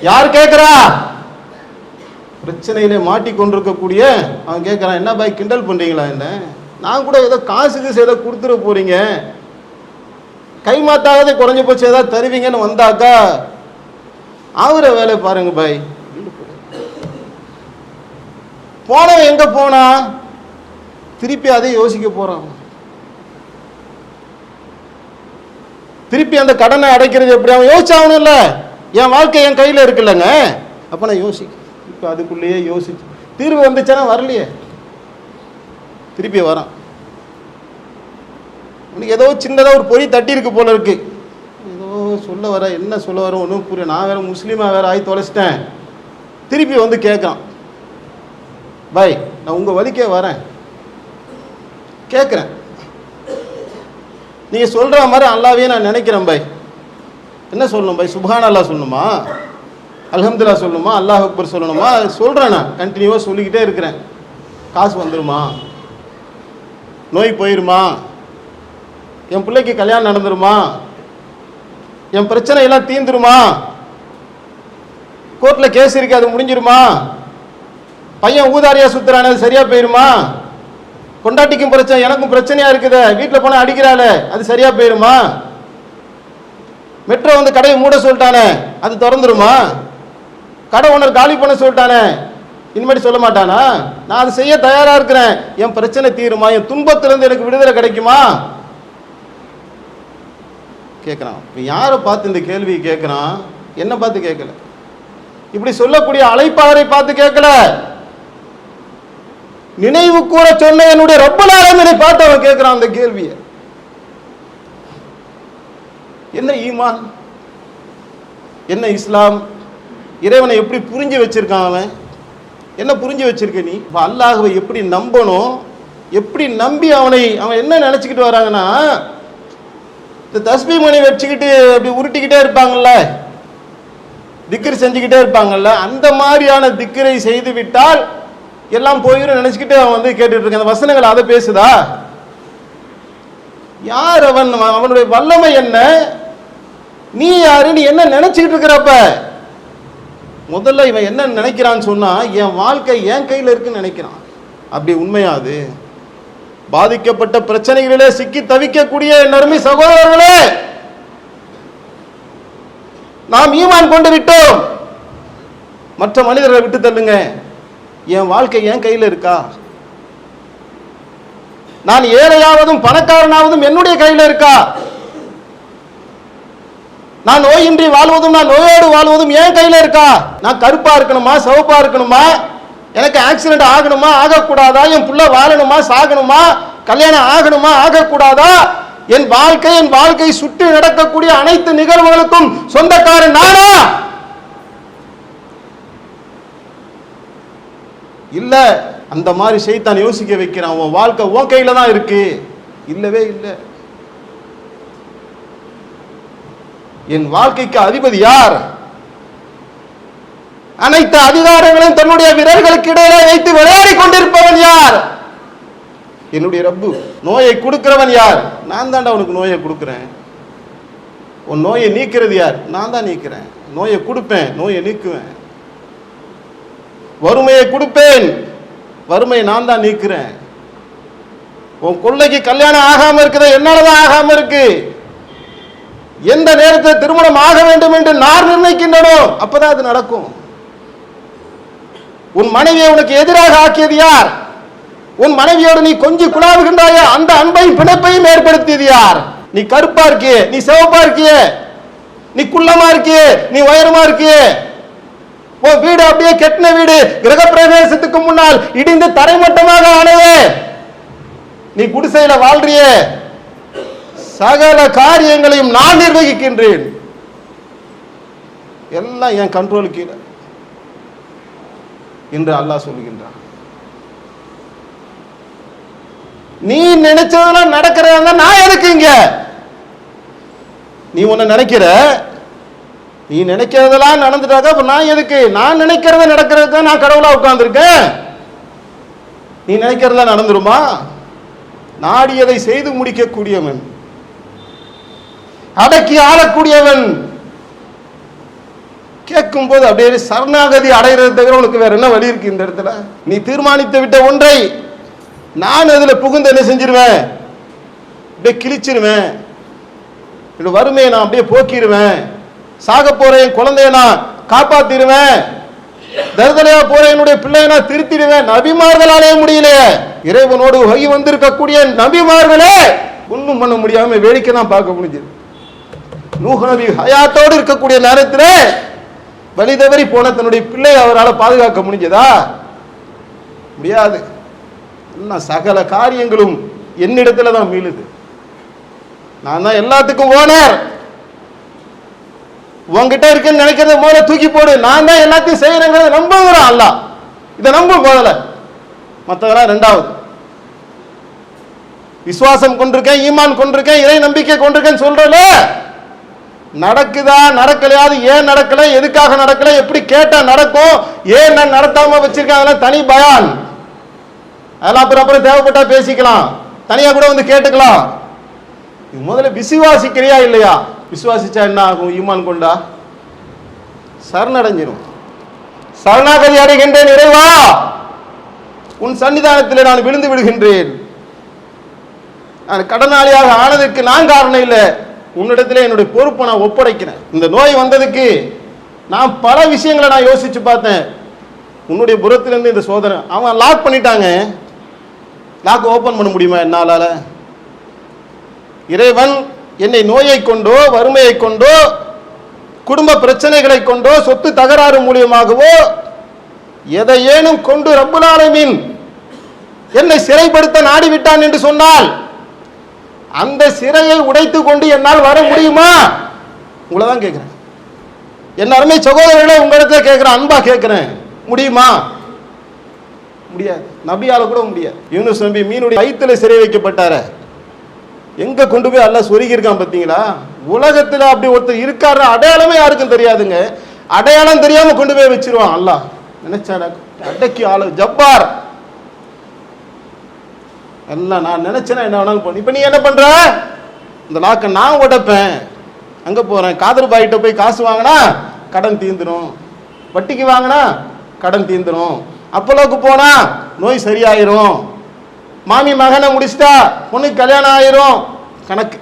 யார் கேட்கிறா? பிரச்சனையிலே மாட்டிக்கொண்டிருக்கக்கூடிய அவன் கேட்கிறான், என்ன பாய் கிண்டல் பண்றீங்களா? என்ன நான் கூட ஏதோ காசுக்கு ஏதோ கொடுத்துட போறீங்க, கை மாத்தாவது குறைஞ்ச போச்சு ஏதாவது தருவீங்கன்னு வந்தாக்கா அவரை வேலை பாருங்க பாய். போனவன் எங்க போனா? திருப்பி அதை யோசிக்க போறான். திருப்பி அந்த கடனை அடைக்கிறது எப்படி? அவன் யோசிச்சாகணும் இல்ல. என் வாழ்க்கை என் கையில இருக்குல்லங்க, அப்ப நான் யோசிக்க. இப்ப அதுக்குள்ளேயே யோசிச்சு தீர்வு வந்துச்சுன்னா வரலையே, திருப்பி வரான். உனக்கு ஏதோ சின்னதா ஒரு பொறி தட்டி இருக்கு போல இருக்கு, ஏதோ சொல்ல வர, என்ன சொல்ல வர ஒன்றும் புரிய. நான் வேற முஸ்லீமா வேற ஆகி தொலைச்சிட்டேன். திருப்பி வந்து கேட்கான், பாய் நான் உங்க வழிக்கே வரேன், கேட்குறேன், நீங்க சொல்ற மாதிரி அல்லாவே நான் நினைக்கிறேன் பாய். என்ன சொல்லணும் பாய்? சுப்ஹான் அல்லாஹ் சொல்லணுமா, அல்ஹம்துலில்லாஹ் சொல்லணுமா, அல்லாஹ் அக்பர் சொல்லணுமா? சொல்றேன், நான் கண்டினியூவா சொல்லிக்கிட்டே இருக்கிறேன். காசு வந்துருமா? நோய் போயிருமா? என் பிள்ளைக்கு கல்யாணம் நடந்துருமா? என் பிரச்சனை எல்லாம் தீந்துருமா? கோர்ட்ல கேஸ் இருக்கு, அது முடிஞ்சிருமா? பையன் ஊதாரியா சுத்துறானே, அது சரியா போயிருமா? கொண்டாட்டிக்கும் பிரச்சனை, எனக்கும் பிரச்சனையா இருக்குது, வீட்டில் போனா அடிக்கிறாள, அது சரியா போயிருமா? மெட்ரோ வந்து கடையை மூட சொல்லிட்டானே, அது திறந்துருமா? கடை ஓனர் காலி பண்ண சொல்லிட்டானே, இனிமேட்டு சொல்ல மாட்டானா? நான் அது செய்ய தயாரா இருக்கிறேன். என் பிரச்சனை தீருமா? என் துன்பத்திலிருந்து எனக்கு விடுதலை கிடைக்குமா? கேட்கிறான். யாரை பார்த்து இந்த கேள்வி கேட்கிறான்? என்ன பார்த்து கேட்கல, இப்படி சொல்லக்கூடிய அழைப்பாளரை பார்த்து கேட்கல, நினைவு கூற சொன்ன என்னுடைய ரப்பல் ஆலமீனை பார்த்து அவன் கேட்கிறான் அந்த கேள்வியை. என்ன ஈமான், என்ன இஸ்லாம், இறைவனை எப்படி புரிஞ்சு வச்சிருக்கான் அவன்? என்ன புரிஞ்சு வச்சிருக்க நீ? அல்லாஹ்வை எப்படி நம்பணும், எப்படி நம்பி அவன் என்ன நினைச்சுக்கிட்டு வராங்கன்னா, இந்த தஸ்பீஹ் மணி வச்சுக்கிட்டு அப்படி உருட்டிக்கிட்டே இருப்பாங்கல்ல, திக்ர் செஞ்சுக்கிட்டே இருப்பாங்கல்ல, அந்த மாதிரியான திக்ரை செய்து விட்டால் எல்லாம் போயிடும் நினைச்சுக்கிட்டு அவன் வந்து கேட்டுட்டு இருக்க. அந்த வசனங்கள் அதை பேசுதா? யார் அவன்? அவனுடைய வல்லமை என்ன? நீ யாரு? நீ என்ன நினைச்சுக்கிட்டு இருக்கிறப்ப? முதல்ல இவன் என்ன நினைக்கிறான்னு சொன்னா, என் வாழ்க்கை என் கையில இருக்குன்னு நினைக்கிறான். அப்படி உண்மையாது? பாதிக்கப்பட்ட பிரச்சனைகளிலே சிக்கி தவிக்கக்கூடிய நறுமை சகோதரர்களே, நாம் ஈமான் கொண்டு விட்டோம், மற்ற மனிதர்களை விட்டு தள்ளுங்க. என் வாழ்க்கை என் கையில் இருக்கா? நான் ஏழையாவதும் பணக்காரனாவதும் என்னுடைய கையில் இருக்கா? நான் நோயின்றி வாழ்வதும் நான் நோயோடு வாழ்வதும் என் கையில் இருக்கா? நான் கருப்பா இருக்கணுமா, சிவப்பா இருக்கணுமா, எனக்கு ஆக்சிடென்ட் ஆகணுமா, ஆகக்கூடாதா, என் புள்ள வாழணுமா, சாகணுமா, கல்யாணம் ஆகணுமா, ஆகக்கூடாதா, என் வாழ்க்கை சுற்றி நடக்கக்கூடிய அனைத்து நிகழ்வுகளுக்கும் சொந்தக்காரன் நானா? இல்ல. அந்த மாதிரி ஷைத்தான் யோசிக்க வைக்கிறான். உன் வாழ்க்கை உன் கையில தான் இருக்கு. இல்லவே இல்லை. என் வாழ்க்கைக்கு அதிபதி யார்? அனைத்து அதிகாரங்களையும் தன்னுடைய விரல்களுக்கு இடையிலே வைத்து விளையாடி கொண்டிருப்பவன் யார்? என்னுடைய ரப்பு. நோயை கொடுக்கிறவன் யார்? நான் தான்டா உனக்கு நோயை கொடுக்கிறேன். உன் நோயை நீக்கிறது யார்? நான் தான் நீக்கிறேன். நோயை கொடுப்பேன், நோயை நீக்குவேன். வறுமையை கொடுப்பேன், வறுமையை நான் தான் நீக்கிறேன். உன் கொள்ளைக்கு கல்யாணம் ஆகாம இருக்கிற என்னாலதான் ஆகாம இருக்கு. எந்த நேரத்தில் திருமணம் ஆக வேண்டும் என்று நான் நிர்ணயிக்கின்றனோ அப்பதான் அது நடக்கும். உன் மனைவியை உனக்கு எதிராக ஆக்கியது யார்? உன் மனைவியோடு நீ கொஞ்சம் குழாவுகின்றாய அந்த அன்பையும் பிணைப்பையும் ஏற்படுத்தியது யார்? நீ கருப்பா இருக்கியே, நீ சிவப்பா இருக்கியே, நீ குள்ளமா இருக்கியே, நீ உயரமா இருக்கியே, உன் வீடு அப்படியே கெட்டின வீடு, கிரக பிரவேசத்துக்கு முன்னால் இடிந்து தரைமட்டமாக ஆனவே, நீ குடிசையில வாழ்றியே, சகல காரியங்களையும் நான் நிர்வகிக்கின்றேன், எல்லாம் என் கண்ட்ரோலுக்கு கீழே என்று அல்லாஹ் சொல்லுகின்றான். நீ நினைச்சதெல்லாம் நடக்கிறதா? நான் எதுக்கு இங்க? நீ உன்னை நினைக்கிற, நீ நினைக்கிறதெல்லாம் நடந்துட்டாக்க அப்ப நான் எதுக்கு? நான் நினைக்கிறத நடக்கிறதுக்கு நான் கடவுளா உட்கார்ந்துருக்கேன். நீ நினைக்கிறதெல்லாம் நடந்துருமா? நாடியதை செய்து முடிக்கக்கூடியவன், அடக்கி ஆளக்கூடியவன், கேட்கும் போது அப்படியே சரணாகதி அடைகிறது தவிர உனக்கு வேற என்ன வழி இருக்கு? இந்த இடத்துல நீ தீர்மானித்து விட்ட ஒன்றை நான் அதுல புகுந்து என்ன செஞ்சிருவேன்? அப்படியே கிழிச்சிருவேன். வறுமையை நான் அப்படியே போக்கிடுவேன். சாக போற என் குழந்தைய நான் காப்பாத்திடுவேன். தருதலையா போற என்னுடைய பிள்ளையை நான் திருத்திடுவேன். நபிமார்களாலே முடியலையே. இறைவனோடு வகி வந்திருக்கக்கூடிய நபிமார்களே ஒன்றும் பண்ண முடியாம வேடிக்கை தான் பார்க்க முடிஞ்சது. நூஹ் நபி ஹயாத்தோடு இருக்கக்கூடிய நேரத்தில் வழி தவறி போன தன்னுடைய பிள்ளை அவரால் பாதுகாக்க முடிஞ்சதா? முடியாது. சகல காரியங்களும் என்னிடத்துல தான் மீளுது. நான் தான் எல்லாத்துக்கும் ஓனர். உங்ககிட்ட இருக்குன்னு நினைக்கிறத முதல்ல தூக்கி போடு. நான் தான் எல்லாத்தையும் செய்யறேங்கிறத நம்புகிறான் அல்ல. இதை நம்பும் முதல்ல, மற்றவெல்லாம் ரெண்டாவது. விசுவாசம் கொண்டிருக்கேன், ஈமான் கொண்டிருக்கேன், இறை நம்பிக்கை கொண்டிருக்கேன்னு சொல்றல, நடக்குதா நடக்கலையாது, ஏன் நடக்கல, எதுக்காக நடக்கல, எப்படி கேட்டா நடக்கும், ஏன் நான் நடத்தாம வச்சிருக்கேன், அதெல்லாம் தனி பயான். அதெல்லாம் அப்புறம் தேவைப்பட்டா பேசிக்கலாம், தனியா கூட வந்து கேட்டுக்கலாம். முதல்ல விசுவாசிக்கிறியா இல்லையா? விசுவாசிச்சா என்ன ஆகும்? ஈமான் கொண்டா சரணடைஞ்சிடும். சரணாகதி அடைகின்றேன் இறைவா, உன் சன்னிதானத்தில் நான் விழுந்து விடுகின்றேன். நான் கடனாளியாக ஆனதற்கு நான் காரணம் இல்லை, உன்னிடத்துல என்னுடைய பொறுப்பை நான் ஒப்படைக்கிறேன். இந்த நோய் வந்ததுக்கு நான் பல விஷயங்களை நான் யோசிச்சு பார்த்தேன். உன்னுடைய புறத்திலிருந்து இந்த சோதனை அவன் லாக் பண்ணிட்டாங்க. லாக் ஓபன் பண்ண முடியுமா என்னால? இறைவன் என்னை நோயை கொண்டோ, வறுமையை கொண்டோ, குடும்ப பிரச்சனைகளை கொண்டோ, சொத்து தகராறு மூலியமாகவோ எதையேனும் கொண்டு ரப்புல் ஆலமீன் என்னை சிறைப்படுத்த நாடிவிட்டான் என்று சொன்னால் அந்த சிறையை உடைத்து கொண்டு என்னால் வர முடியுமா? உங்களை தான் கேட்கிறேன். என் அருமை சகோதரர்களே, உங்களிடத்துல கேட்கிறேன், அன்பா கேட்கிறேன், முடியுமா? முடியாது. நபியால கூட முடியாது. யூனுஸ் நபி மீனுடைய வயிற்றுல சிறை வைக்கப்பட்டார, எங்க கொண்டு போய் அல்லாஹ் சொருகி இருக்கான் பார்த்தீங்களா? உலகத்துல அப்படி ஒருத்தர் இருக்காரு அடையாளமே யாருக்கும் தெரியாதுங்க. அடையாளம் தெரியாம கொண்டு போய் வச்சிருவான் அல்லாஹ். நினைச்சா அடக்கி ஆளு ஜப்பார் எல்லாம். நான் நினைச்சேன்னா என்ன வேணாலும் பண்ணு. இப்ப நீ என்ன பண்ற? இந்த லாக்க நான் உடைப்பேன். அங்க போறேன், காதர் பாயிட்ட போய் காசு வாங்கினா கடன் தீந்துடும், வட்டிக்கு வாங்கினா கடன் தீந்துடும், அப்போலோக்கு போனா நோய் சரியாயிரும், மாமி மகனை முடிச்சிட்டா பொண்ணுக்கு கல்யாணம் ஆயிரும். கணக்கு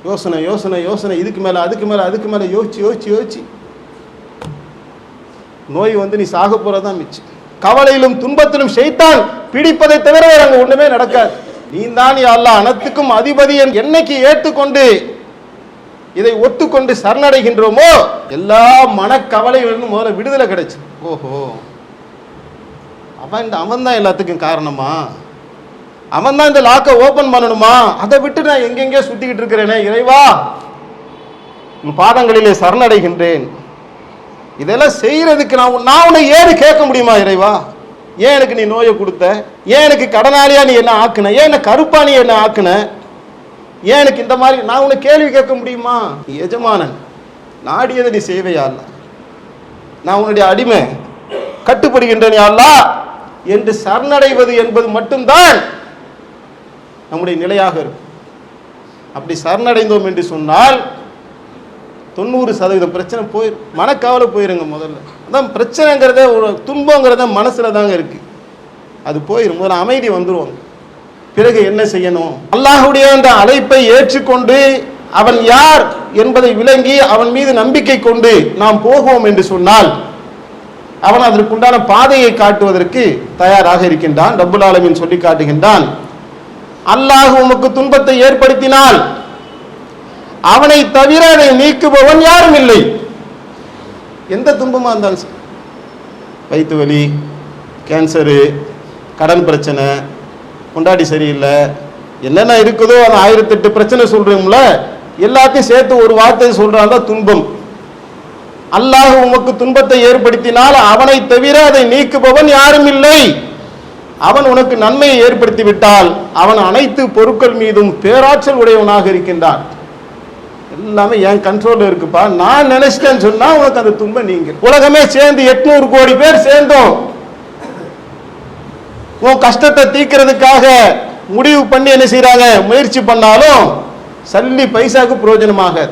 யோசனை யோசனை யோசனை, இதுக்கு மேல அதுக்கு மேல அதுக்கு மேல யோசிச்சு யோசிச்சு யோசிச்சு நோய் வந்து நீ சாக போறதான் மிச்சம். கவலையிலும் துன்பத்திலும் ஷைத்தான் பிடிப்பதை தவிர அங்க ஒண்ணுமே நடக்காது. நீ தான் யா அல்லாஹ் அனைத்துக்கும் அதிபதி என்னைக்கு ஏற்றுக்கொண்டு இதை ஒத்துக்கொண்டு சரணடைகின்றோமோ எல்லா மனக்கவலைகளிலும் முதல்ல விடுதலை கிடைச்சு. ஓஹோ, அவன் தான் எல்லாத்துக்கும் காரணமா? அவன் தான் இந்த லாக்கை ஓபன் பண்ணணுமா? அதை விட்டு நான் எங்கெங்கே சுத்திக்கிட்டு இருக்கிறேனே. இறைவா, உன் பாதங்களிலே சரணடைகின்றேன். இதெல்லாம் செய்யறதுக்கு நான் உன்னை ஏன்னு கேட்க முடியுமா? இறைவா, ஏன் எனக்கு நீ நோயை கொடுத்த? ஏன் எனக்கு கடனாளியா நீ என்ன ஆக்குன? ஏன் என்ன கருப்பா நீ என்ன ஆக்குன? ஏன் எனக்கு இந்த மாதிரி நான் உன்னை கேள்வி கேட்க முடியுமா? எஜமானன் நாடியதை நீ செய்வையா? நான் உன்னுடைய அடிமை, கட்டுப்படுகின்றேன் யா அல்லாஹ் என்று சரணடைவது என்பது மட்டும்தான் நம்முடைய நிலையாக இருக்கும். அப்படி சரணடைந்தோம் என்று சொன்னால் 90% பிரச்சனை போயிடும். மனக்கவலை போயிருங்க. முதல்ல அதான் பிரச்சனைங்கிறத, ஒரு துன்பங்கிறத மனசுல தாங்க இருக்கு. அது போயிடும். முதல்ல அமைதி வந்துருவாங்க. பிறகு என்ன செய்யணும்? அல்லாஹ்வுடைய அந்த அழைப்பை ஏற்றுக்கொண்டு அவன் யார் என்பதை விளங்கி அவன் மீது நம்பிக்கை கொண்டு நாம் போகுவோம் என்று சொன்னால் அவன் அதற்குண்டான பாதையை காட்டுவதற்கு தயாராக இருக்கின்றான். ரப்புல் ஆலமீன் சொல்லி காட்டுகின்றான், அல்லாஹ் உமக்கு துன்பத்தை ஏற்படுத்தினால் அவனை தவிர அதை நீக்குபவன் யாரும் இல்லை. எந்த துன்பமா இருந்தாலும், வயிற்று வலி, கேன்சரு, கடன் பிரச்சனை, கொண்டாடி சரியில்லை, என்னென்ன இருக்குதோ அந்த 1008 பிரச்சனை சொல்றோம்ல, எல்லாத்தையும் சேர்த்து ஒரு வார்த்தை சொல்றாங்க, துன்பம். அல்லாஹ் உமக்கு துன்பத்தை ஏற்படுத்தினால் அவனை தவிர அதை நீக்குபவன் யாரும் இல்லை. அவன் உனக்கு நன்மையை ஏற்படுத்தி விட்டால் அவன் அனைத்து பொருட்கள் மீதும் பேராற்றல் உடையவனாக இருக்கின்றான். எல்லாமே என் கண்ட்ரோல் இருக்குப்பா, நான் நினைச்சிட்டேன்னு சொன்னா உனக்கு அந்த துன்பம் நீங்க. உலகமே சேர்ந்து 800 கோடி பேர் சேர்ந்தோம் உன் கஷ்டத்தை தீர்க்கிறதுக்காக முடிவு பண்ணி என்ன செய்யறாங்க, முயற்சி பண்ணாலும் சல்லி பைசாக்கு பிரயோஜனமாக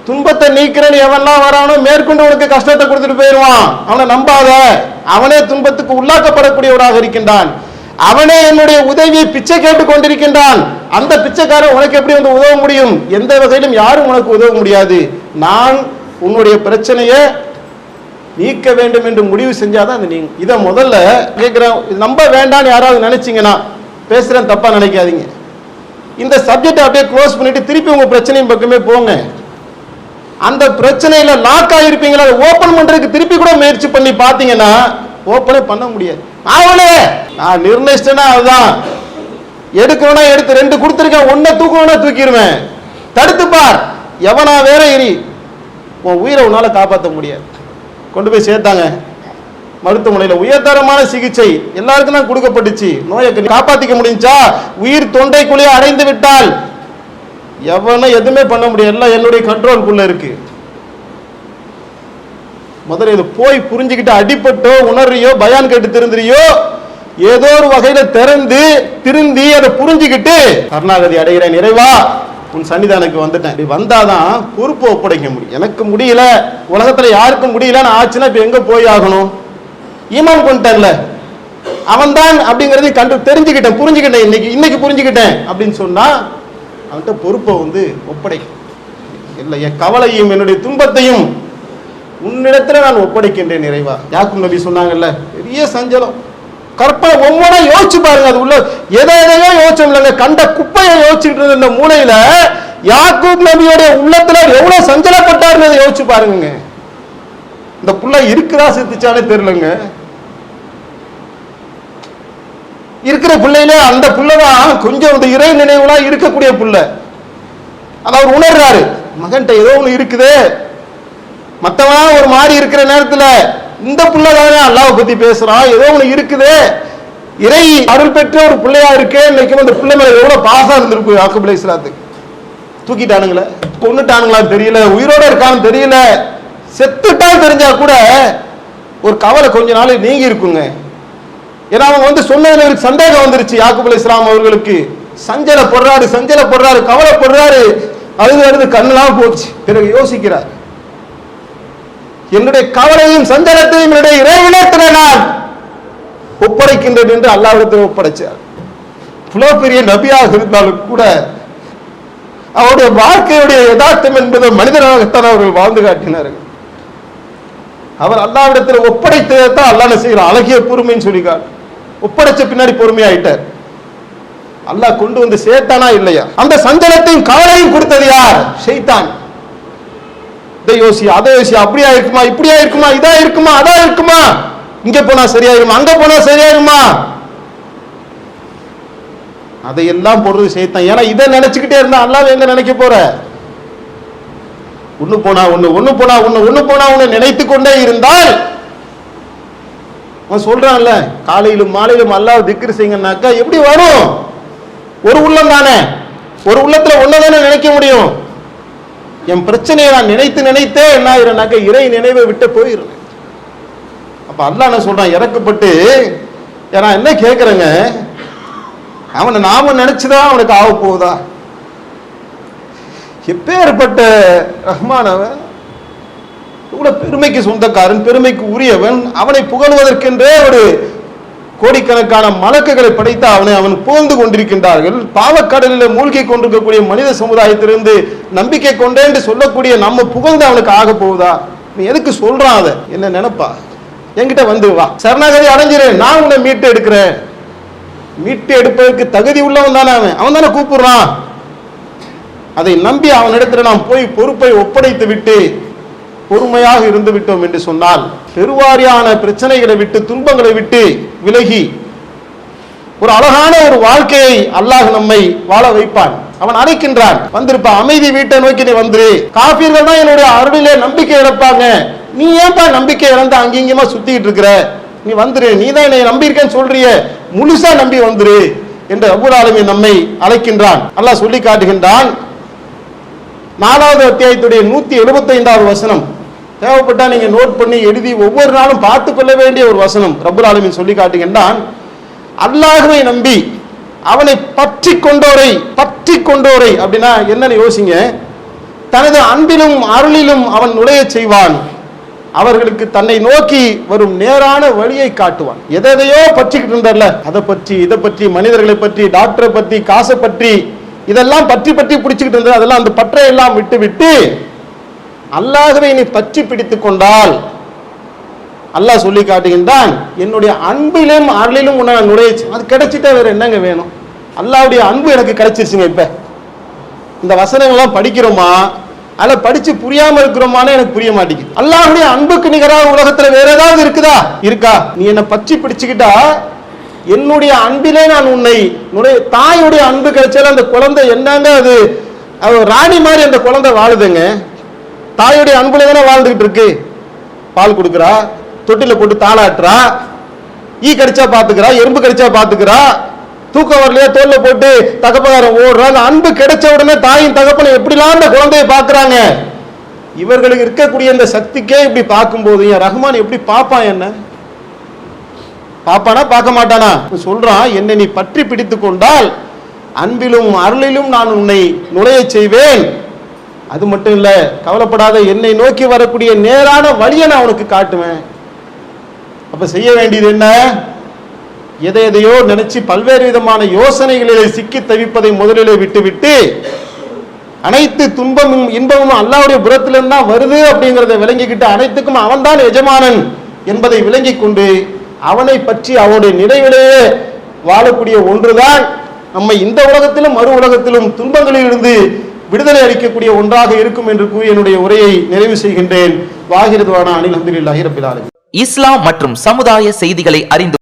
துன்பத்தை நீக்கிறேன்னு எவன்லாம் வரானோ மேற்கொண்டு உனக்கு கஷ்டத்தை கொடுத்துட்டு போயிடுவான். அவனை நம்பாத. அவனே துன்பத்துக்கு உள்ளாக்கப்படக்கூடியவராக இருக்கின்றான். அவனே என்னுடைய உதவியை பிச்சை கேட்டுக் கொண்டிருக்கின்றான். அந்த பிச்சைக்காரன் உனக்கு எப்படி வந்து உதவ முடியும்? எந்த வகையிலும் யாரும் உனக்கு உதவ முடியாது. நான் உன்னுடைய பிரச்சனையை நீக்க வேண்டும் என்று முடிவு செஞ்சாதான் அது நீங்க. இதை முதல்ல கேட்கிறேன், நம்ப வேண்டாம்னு யாராவது நினைச்சீங்கன்னா, பேசுறேன் தப்பா நினைக்காதீங்க. இந்த சப்ஜெக்ட் அப்படியே க்ளோஸ் பண்ணிட்டு திருப்பி உங்க பிரச்சனையின் பக்கமே போங்க. அந்த பிரச்சனையில லாக் ஆகிருப்பீங்களா, அதை ஓபன் பண்றதுக்கு திருப்பி கூட முயற்சி பண்ணி பார்த்தீங்கன்னா ஓப்பனே பண்ண முடியாது. அவளே நான் நிர்ணயிச்சேன்னா அதுதான் எடுக்கணும்னா எடுத்து 2 கொடுத்துருக்கேன், 1 தூக்கணும்னா தூக்கிடுவேன். தடுத்து பார், எவனா வேற எரி, உன் உயிரை உன்னால காப்பாற்ற முடியாது. கொண்டு போய் சேர்த்தாங்க மருத்துவமனையில். உயர்தரமான சிகிச்சை எல்லாருக்கும் தான் கொடுக்கப்பட்டுச்சு. நோயை காப்பாற்றிக்க முடிஞ்சா? உயிர் தொண்டைக்குள்ளே அடைந்து விட்டால் எவனும் எதுவுமே பண்ண முடியாது. எல்லாம் என்னுடைய கண்ட்ரோலுக்குள்ள இருக்கு. முதல்ல இது போய் புரிஞ்சுக்கிட்டு, அடிப்பட்டோ உணர்றியோ பயான் கேட்டு திருந்துறியோ, ஏதோ ஒரு வகையில திறந்து திருந்தி அதை புரிஞ்சுக்கிட்டு கருணாகதி அடைகிறேன் இறைவா உன் சன்னிதானுக்கு வந்துட்டேன். இப்படி வந்தாதான் பொறுப்பை ஒப்படைக்க முடியும். எனக்கு முடியல, உலகத்துல யாருக்கும் முடியலன்னு ஆச்சுன்னா இப்ப எங்க போய் ஆகணும்? ஈமான் கொண்டேன்ல, அவன் தான் அப்படிங்கறதை கண்டு தெரிஞ்சுக்கிட்டேன், புரிஞ்சுக்கிட்டேன், இன்னைக்கு புரிஞ்சுக்கிட்டேன் அப்படின்னு சொன்னா அவன்கிட்ட பொறுப்பை வந்து ஒப்படைக்கும். இல்லை, என் கவலையும் என்னுடைய துன்பத்தையும் உன்னிடத்துல நான் ஒப்படைக்கின்றேன் இறைவா. யாக்கூப் நபி சொன்னாங்கல்ல, பெரிய சஞ்சலம், கற்பனை ஒவ்வொன்றா யோசிச்சு பாருங்க. அது உள்ள எதையோ யோசிச்சோம் இல்லைங்க, கண்ட குப்பையை யோசிச்சுட்டு இருந்த இந்த மூலையில யாக்கூப் நபியோடைய உள்ளத்துல எவ்வளவு சஞ்சலப்பட்டாருன்னு யோசிச்சு பாருங்க. இந்த புள்ள இருக்குதா செத்துச்சானே தெரியலங்க. இருக்கிற பிள்ளையில அந்த புள்ளதான் கொஞ்சம் இறை நினைவுலாம் இருக்கக்கூடிய புள்ள. அதை அவர் உணர்றாரு, மகன்கிட்ட ஏதோ ஒண்ணு இருக்குது. மற்றவனா ஒரு மாதிரி இருக்கிற நேரத்துல இந்த புள்ளதானே அல்லாஹ்வை பத்தி பேசுறான், ஏதோ ஒண்ணு இருக்குது, இறை அருள் பெற்ற ஒரு பிள்ளையா இருக்கு. இன்னைக்கு அந்த பிள்ளை மேல எவ்வளவு பாசம் இருந்திருக்கு யாக்கூப் அலைஹிஸ்ஸலாத்துக்கு. தூக்கிட்டானுங்களே, கொன்னுட்டானுங்களான்னு தெரியல, உயிரோட இருக்கான்னு தெரியல, செத்துட்டான்னு தெரிஞ்சா கூட ஒரு கவலை கொஞ்ச நாள் நீங்கி இருக்குங்க. ஏன்னா அவங்க வந்து சொன்னதுல சந்தேகம் வந்துருச்சு. யாக்கூப் அலைஹிஸ்ஸலாம் அவர்களுக்கு சஞ்சலப்படுறாரு, கவலைப்படுறாரு, அழுது கண்ணெல்லாம் போச்சு. பிறகு யோசிக்கிறார், என்னுடைய கவலையும் சஞ்சலத்தையும் என்னுடைய இறைவனிடத்தில் நான் ஒப்படைக்கின்றேன் என்று அல்லாஹ்விடத்தில் ஒப்படைச்சார். இவ்வளவு பெரிய நபியாக இருந்தாலும் கூட அவருடைய வாழ்க்கையுடைய யதார்த்தம் என்பதை மனிதனாகத்தான் அவர்கள் வாழ்ந்து காட்டினார்கள். அவர் அல்லாஹ்விடத்தில் ஒப்படைத்ததான் அல்லாஹ் என்ன செய்யறான், அழகிய பொறுமைன்னு சொல்லிக்கார். ஒப்படைச்ச பின்னாடி பொறுமையாயிட்டார். அல்லாஹ் கொண்டு வந்து சேர்த்தானா இல்லையா? அந்த சஞ்சலத்தையும் கவலையும் கொடுத்தது யார்? ஷைத்தான். இதை யோசி, அதை யோசி, அப்படியா இருக்குமா, இப்படியா இருக்குமா, இதா இருக்குமா, அதா இருக்குமா, இங்க போனா சரியாயிருமா, அங்க போனா சரியாயிருமா, அதையெல்லாம் போடுறது ஷைத்தான். ஏன்னா இதை நினைச்சுக்கிட்டே இருந்தா அல்லாஹ் எங்க நினைக்க போற? ஒண்ணு போனா ஒண்ணு நினைத்து கொண்டே இருந்தால், அவன் சொல்றான்ல காலையிலும் மாலையிலும் அல்லாஹ் திக்ர் செய்யுங்கன்னாக்கா எப்படி வரும்? ஒரு உள்ளம் தானே, ஒரு உள்ளத்துல ஒன்னதானே நினைக்க முடியும். என் பிரச்சனையை நான் நினைத்தே என்ன ஆயிரனாக்க இறை நினைவை விட்டு போயிடுறேன். அப்ப அல்லாஹ் என்ன சொல்றான், இறக்கப்பட்டு நான் என்ன கேட்கிறேங்க, அவனை நாம நினைச்சுதான் அவனுக்கு ஆக போகுதா? எப்பேற்பட்ட ரஹ்மான் அவன், இவ்வளவு பெருமைக்கு சொந்தக்காரன், பெருமைக்கு உரியவன். அவனை புகழ்வதற்கென்றே ஒரு கோடிக்கணக்கான மலக்குகளை படைத்த அவன் புகழ்ந்து கொண்டிருக்கின்றார்கள். பாவக்கடலில் மூழ்கி கொண்டிருக்கக்கூடிய மனித சமுதாயத்திலிருந்து நம்பிக்கை கொண்டேன் என்று சொல்லக்கூடிய நம்ம புகழ்ந்து அவனுக்கு ஆக போகுதா? நீ எதுக்கு சொல்றான்? அதை என்ன நினைப்பா? என்கிட்ட வந்து வா, சரணாகதி அடைஞ்சிரு, நான் உன்னை மீட்டு எடுக்கிறேன். மீட்டு எடுப்பதற்கு தகுதி உள்ளவன் தானே அவன் தானே கூப்பிடுறான். அதை நம்பி அவனிடத்துல நாம் போய் பொறுப்பை ஒப்படைத்து விட்டு பொறுமையாக இருந்து விட்டோம் என்று சொன்னால் பெருவாரியான பிரச்சனைகளை விட்டு, துன்பங்களை விட்டு விலகி ஒரு அழகான ஒரு வாழ்க்கையை அல்லாஹ் நம்மை வாழ வைப்பான். அவன் அழைக்கின்றான், வந்திருப்பான், அமைதி வீட்டை நோக்கி நீ வந்துரு. காபீர்கள் தான் என்னுடைய அருளிலே நம்பிக்கை இழப்பாங்க, நீ ஏன்பா நம்பிக்கை இழந்து அங்கிங்கமா சுத்திட்டு இருக்கிற? நீ வந்துரு, நீ தான் என்னை நம்பி இருக்கேன்னு சொல்றிய, முழுசா நம்பி வந்துரு என்று ரப்பல் ஆலமீன் நம்மை அழைக்கின்றான். அல்லாஹ் சொல்லி காட்டுகின்றான். 4வது அத்தியாயத்துடைய 175வது வசனம். தேவைப்பட்டா நீங்க நோட் பண்ணி எழுதி ஒவ்வொரு நாளும் பார்த்து கொள்ள வேண்டிய ஒரு வசனம். ரப்பல் ஆலமீன் சொல்லி காட்டுகின்றான், அல்லாஹ்வை நம்பி அவனை பற்றி கொண்டோரை அப்படின்னா என்னன்னு யோசிங்க. தனது அன்பிலும் அருளிலும் அவன் நுழைய செய்வான். அவர்களுக்கு தன்னை நோக்கி வரும் நேரான வழியை காட்டுவான். எதையோ பற்றிக்கிட்டு இருந்தார்ல, அதை பற்றி இதை பற்றி மனிதர்களை பற்றி டாக்டரை பற்றி காசை பற்றி இதெல்லாம் பற்றி பிடிச்சுக்கிட்டு இருந்தார். அதெல்லாம் அந்த பற்றை எல்லாம் விட்டு விட்டு அல்லாஹ்வை நீ பற்றி பிடித்துக் கொண்டால் அல்லாஹ் சொல்லி காட்டுகின்றான், என்னுடைய அன்பிலும் அருளிலும் உன்னை நுழைய. அது கிடைச்சிட்டா வேற என்னங்க வேணும்? அல்லாஹ்வுடைய அன்பு எனக்கு கிடைச்சிருச்சுங்க. இப்ப இந்த வசனங்கள்லாம் படிக்கிறோமா, அதில் படிச்சு புரியாம இருக்கிறோமான்னு எனக்கு புரிய மாட்டேங்குது. அல்லாஹ்வுடைய அன்புக்கு நிகராக உலகத்துல வேற ஏதாவது இருக்குதா? இருக்கா? நீ என்னை பற்றி பிடிச்சுக்கிட்டா என்னுடைய அன்பிலே நான் உன்னை தாயுடைய அன்பு கிடைச்சாலும் அந்த குழந்தை என்னங்க அது ராணி மாதிரி அந்த குழந்தை வாழுதுங்க. தாயுடைய அன்புல தானே வாழ்ந்துகிட்டு இருக்கு. பால் கொடுக்குறா, தொட்டில போட்டு தாளாட்டுறா, ஈ கடிச்சா பாத்துக்கிறா, எறும்பு கடிச்சா பாத்துக்கிறா, தூக்கம் வரலையா தோல்ல போட்டு தகப்பகாரம் ஓடுறா. அந்த அன்பு கிடைச்ச உடனே தாயின் தகப்பனை எப்படிலாம் அந்த குழந்தைய பாக்குறாங்க. இவர்களுக்கு இருக்கக்கூடிய இந்த சக்திக்கே இப்படி பார்க்கும்போது என் ரஹ்மான் எப்படி பாப்பான்? என்ன பாப்பானா பார்க்க மாட்டானா? சொல்றான், என்னை நீ பற்றி பிடித்துக் கொண்டால் அன்பிலும் அருளிலும் நான் உன்னை நுழைய செய்வேன். அது மட்டும் இல்ல, கவலைப்படாத, என்னை நோக்கி வரக்கூடிய நேரான வழியை நான் உனக்கு காட்டுவேன். அப்ப செய்ய வேண்டியது என்ன? எதையோ நினைச்சு பல்வேறு விதமான யோசனைகளிலே சிக்கி தவிப்பதை முதலிலே விட்டுவிட்டு அனைத்து துன்பமும் இன்பமும் அல்லாஹ்வுடைய புறத்திலிருந்து தான் வருது அப்படிங்கிறத விளங்கிக்கிட்டு அனைத்துக்கும் அவன்தான் எஜமானன் என்பதை விளங்கி கொண்டு அவனை பற்றி அவனுடைய நிறைவிலேயே வாழக்கூடிய ஒன்றுதான் நம்மை இந்த உலகத்திலும் மறு உலகத்திலும் துன்பங்களில் இருந்து விடுதலை அளிக்கக்கூடிய ஒன்றாக இருக்கும் என்று கூறி என்னுடைய உரையை நிறைவு செய்கின்றேன். வாஹிர் துஆனா அனில் ஹம்துலில்லாஹி ரப்பில் ஆலமீன். இஸ்லாம் மற்றும் சமுதாய செய்திகளை அறிந்து